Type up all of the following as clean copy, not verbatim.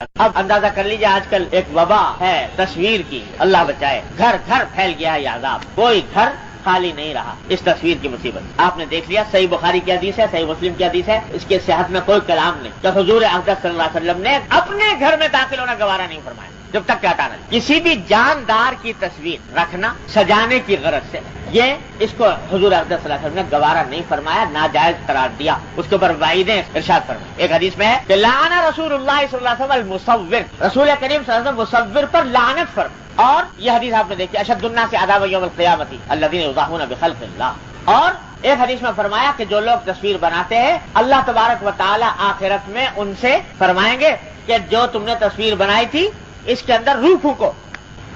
اب اندازہ کر لیجیے آج کل ایک وبا ہے تصویر کی، اللہ بچائے، گھر گھر پھیل گیا ہے یہ عذاب، کوئی گھر خالی نہیں رہا اس تصویر کی مصیبت۔ آپ نے دیکھ لیا صحیح بخاری کی حدیث ہے، صحیح مسلم کی حدیث ہے، اس کے صحت میں کوئی کلام نہیں کہ حضور اقدس صلی اللہ علیہ وسلم نے اپنے گھر میں داخل ہونا گوارا نہیں فرمایا جب تک کہ ہٹانا نہیں۔ کسی بھی جاندار کی تصویر رکھنا سجانے کی غرض سے، یہ اس کو حضور اقدس صلی اللہ علیہ وسلم نے گوارا نہیں فرمایا، ناجائز قرار دیا، اس کے اوپر وعیدیں ارشاد فرمائی۔ ایک حدیث میں ہے کہ لعن رسول اللہ صلی اللہ علیہ وسلم المصور، رسول کریم صلی اللہ علیہ وسلم مصور پر لعنت فرمائی۔ اور یہ حدیث آپ نے دیکھی، اشد الناس عذاب یوم القیامت الذین یضاہون بخلق اللہ۔ اور ایک حدیث میں فرمایا کہ جو لوگ تصویر بناتے ہیں اللہ تبارک و تعالی آخرت میں ان سے فرمائیں گے کہ جو تم نے تصویر بنائی تھی اس کے اندر روح پھونکو،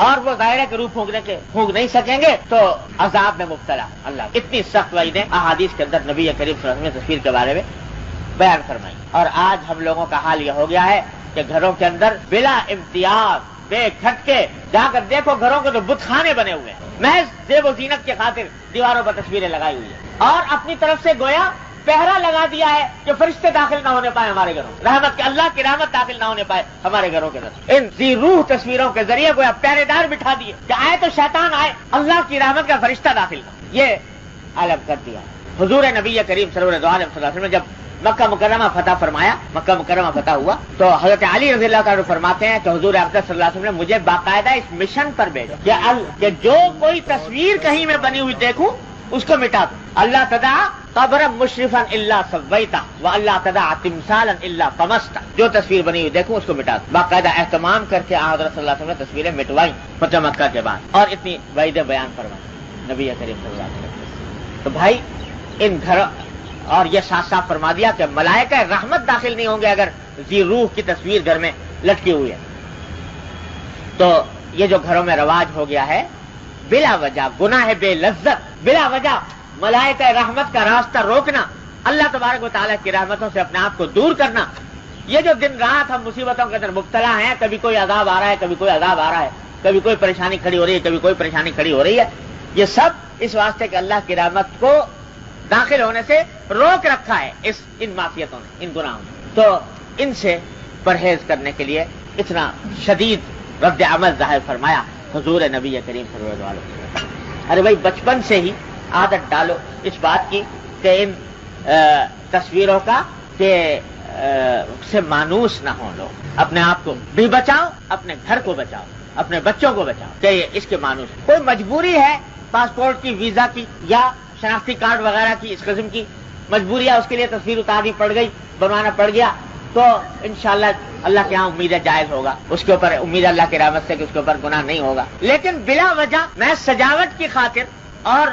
اور وہ ظاہر ہے کہ روح پھونک نہیں سکیں گے تو عذاب میں مبتلا۔ اللہ اتنی سخت وعیدیں احادیث کے اندر نبی کریم صلی اللہ علیہ وسلم نے تصویر کے بارے میں بیان فرمائی۔ اور آج ہم لوگوں کا حال یہ ہو گیا ہے کہ گھروں کے اندر بلا امتیاز بے کھٹکے جا کر دیکھو گھروں کے تو بت خانے بنے ہوئے ہیں، محض زیب و زینت کی خاطر دیواروں پر تصویریں لگائی ہوئی ہیں، اور اپنی طرف سے گویا پہرا لگا دیا ہے کہ فرشتے داخل نہ ہونے پائے ہمارے گھروں، رحمت کے اللہ کی رحمت داخل نہ ہونے پائے ہمارے گھروں کے اندر۔ ان ذی روح تصویروں کے ذریعے گویا پہرے دار بٹھا دیے کہ آئے تو شیطان آئے، اللہ کی رحمت کا فرشتہ داخل نہ، یہ عالم کر دیا۔ حضور نبی کریم صلی اللہ علیہ وسلم نے جب مکہ مکرمہ فتح فرمایا، مکہ مکرمہ فتح ہوا، تو حضرت علی رضی اللہ تعالیٰ فرماتے ہیں کہ حضور اقدس صلی اللہ علیہ وسلم نے مجھے باقاعدہ اس مشن پر بھیجا کہ جو کوئی تصویر کہیں میں بنی ہوئی دیکھوں اس کو مٹا دوں۔ اللہ تدع قبرا مشرفا الا سویتا و اللہ تدع تمثالا الا طمستا، جو تصویر بنی ہوئی دیکھوں اس کو مٹا دوں۔ باقاعدہ اہتمام کر کے حضرت صلی اللہ علیہ وسلم نے تصویریں مٹوائی فتح مکہ کے بعد، اور اتنی وعیدیں بیان فرمائی نبی کریم صلی اللہ علیہ وسلم۔ تو بھائی ان گھروں، اور یہ صاف صاف فرما دیا کہ ملائکہ رحمت داخل نہیں ہوں گے اگر ذی روح کی تصویر گھر میں لٹکی ہوئی ہے۔ تو یہ جو گھروں میں رواج ہو گیا ہے بلا وجہ گناہ بے لذت، بلا وجہ ملائکہ رحمت کا راستہ روکنا، اللہ تبارک و تعالیٰ کی رحمتوں سے اپنے آپ کو دور کرنا، یہ جو دن رات ہم مصیبتوں کے اندر مبتلا ہیں، کبھی کوئی عذاب آ رہا ہے، کبھی کوئی عذاب آ رہا ہے، کبھی کوئی پریشانی کھڑی ہو رہی ہے، کبھی کوئی پریشانی کھڑی ہو رہی ہے، یہ سب اس واسطے کہ اللہ کی رحمت کو داخل ہونے سے روک رکھا ہے ان معصیتوں نے، ان گناہوں نے۔ تو ان سے پرہیز کرنے کے لیے اتنا شدید رد عمل ظاہر فرمایا حضور نبی کریم صلی اللہ علیہ وسلم۔ ارے بھائی بچپن سے ہی عادت ڈالو اس بات کی کہ ان تصویروں کا کہ سے مانوس نہ ہو، لوگ اپنے آپ کو بھی بچاؤ، اپنے گھر کو بچاؤ، اپنے بچوں کو بچاؤ کہ اس کے مانوس کوئی مجبوری ہے پاسپورٹ کی، ویزا کی، یا شناختی کارڈ وغیرہ کی، اس قسم کی مجبوری ہے، اس کے لیے تصویر اتارنی پڑ گئی، بنوانا پڑ گیا، تو انشاءاللہ اللہ کے ہاں امید جائز ہوگا، اس کے اوپر امید اللہ کی رحمت سے کہ اس کے اوپر گناہ نہیں ہوگا۔ لیکن بلا وجہ میں سجاوٹ کی خاطر اور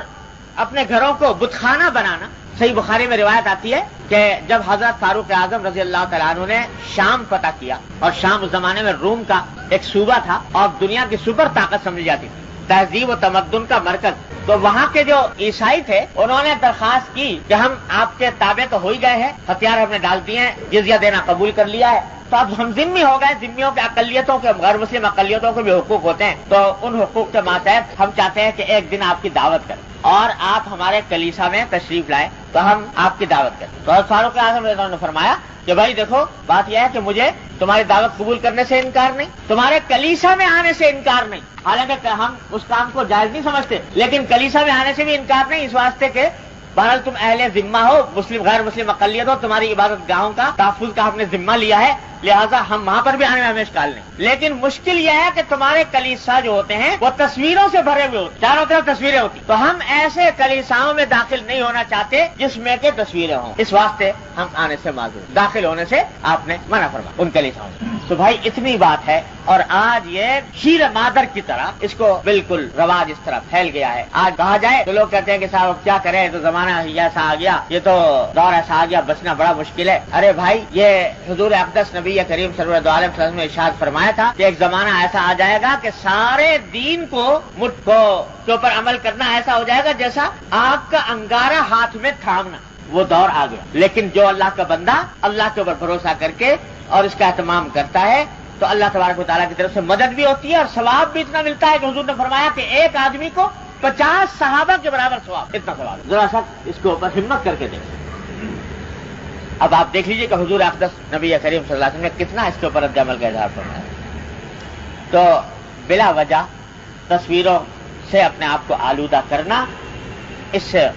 اپنے گھروں کو بتخانہ بنانا، صحیح بخاری میں روایت آتی ہے کہ جب حضرت فاروق اعظم رضی اللہ تعالیٰ عنہ نے شام فتح کیا، اور شام اس زمانے میں روم کا ایک صوبہ تھا اور دنیا کی سپر طاقت سمجھی جاتی تھی، تہذیب و تمدن کا مرکز، تو وہاں کے جو عیسائی تھے انہوں نے درخواست کی کہ ہم آپ کے تابع تو ہو ہی گئے ہیں، ہتھیار ہم نے ڈال دیے ہیں، جزیہ دینا قبول کر لیا ہے، تو اب ہم ذمہ ہو گئے، ذمیوں کے اقلیتوں کے، غیر مسلم اقلیتوں کے بھی حقوق ہوتے ہیں، تو ان حقوق کے ماتحت ہم چاہتے ہیں کہ ایک دن آپ کی دعوت کریں اور آپ ہمارے کلیسا میں تشریف لائیں تو ہم آپ کی دعوت کریں۔ تو فاروق اعظم رضی اللہ عنہ نے فرمایا کہ بھائی دیکھو بات یہ ہے کہ مجھے تمہاری دعوت قبول کرنے سے انکار نہیں، تمہارے کلیسا میں آنے سے انکار نہیں، حالانکہ ہم اس کام کو جائز نہیں سمجھتے، لیکن کلیسا میں آنے سے بھی انکار نہیں، اس واسطے کہ بہرحال تم اہل ذمہ ہو، مسلم غیر مسلم اقلیت ہو، تمہاری عبادت گاہوں کا تحفظ کا ہم نے ذمہ لیا ہے، لہٰذا ہم وہاں پر بھی آنے میں ہمیں اشکال نہیں۔ لیکن مشکل یہ ہے کہ تمہارے کلیسا جو ہوتے ہیں وہ تصویروں سے بھرے ہوئے ہوتے، چاروں طرف تصویریں ہوتی، تو ہم ایسے کلیساؤں میں داخل نہیں ہونا چاہتے جس میں کہ تصویریں ہوں، اس واسطے ہم آنے سے معذور، داخل ہونے سے آپ نے منع فرمایا ان کلیساؤں سے۔ تو بھائی اتنی بات ہے، اور آج یہ شیر مادر کی طرح اس کو بالکل رواج اس طرح پھیل گیا ہے۔ آج کہا جائے تو لوگ کہتے ہیں کہ صاحب کیا کریں، تو زمانہ ہی ایسا آ گیا، یہ تو دور ایسا آ گیا، بچنا بڑا مشکل ہے۔ ارے بھائی یہ حضور اقدس نبی کریم صلی اللہ علیہ وسلم نے ارشاد فرمایا تھا کہ ایک زمانہ ایسا آ جائے گا کہ سارے دین کو مٹھ کو کے اوپر عمل کرنا ایسا ہو جائے گا جیسا آگ کا انگارہ ہاتھ میں تھامنا، وہ دور آ گیا۔ لیکن جو اللہ کا بندہ اللہ کے اوپر بھروسہ کر کے اور اس کا اہتمام کرتا ہے تو اللہ تبارک و تعالیٰ کی طرف سے مدد بھی ہوتی ہے اور ثواب بھی اتنا ملتا ہے کہ حضور نے فرمایا کہ ایک آدمی کو 50 صحابہ کے برابر ثواب، اتنا ثواب۔ ذرا سا اس کے اوپر ہمت کر کے دیکھیں۔ اب آپ دیکھ لیجئے کہ حضور اقدس نبی کریم صلی اللہ علیہ وسلم نے کتنا اس کے اوپر رد عمل کا اظہار فرمایا. تو بلا وجہ تصویروں سے اپنے آپ کو آلودہ کرنا، اس سے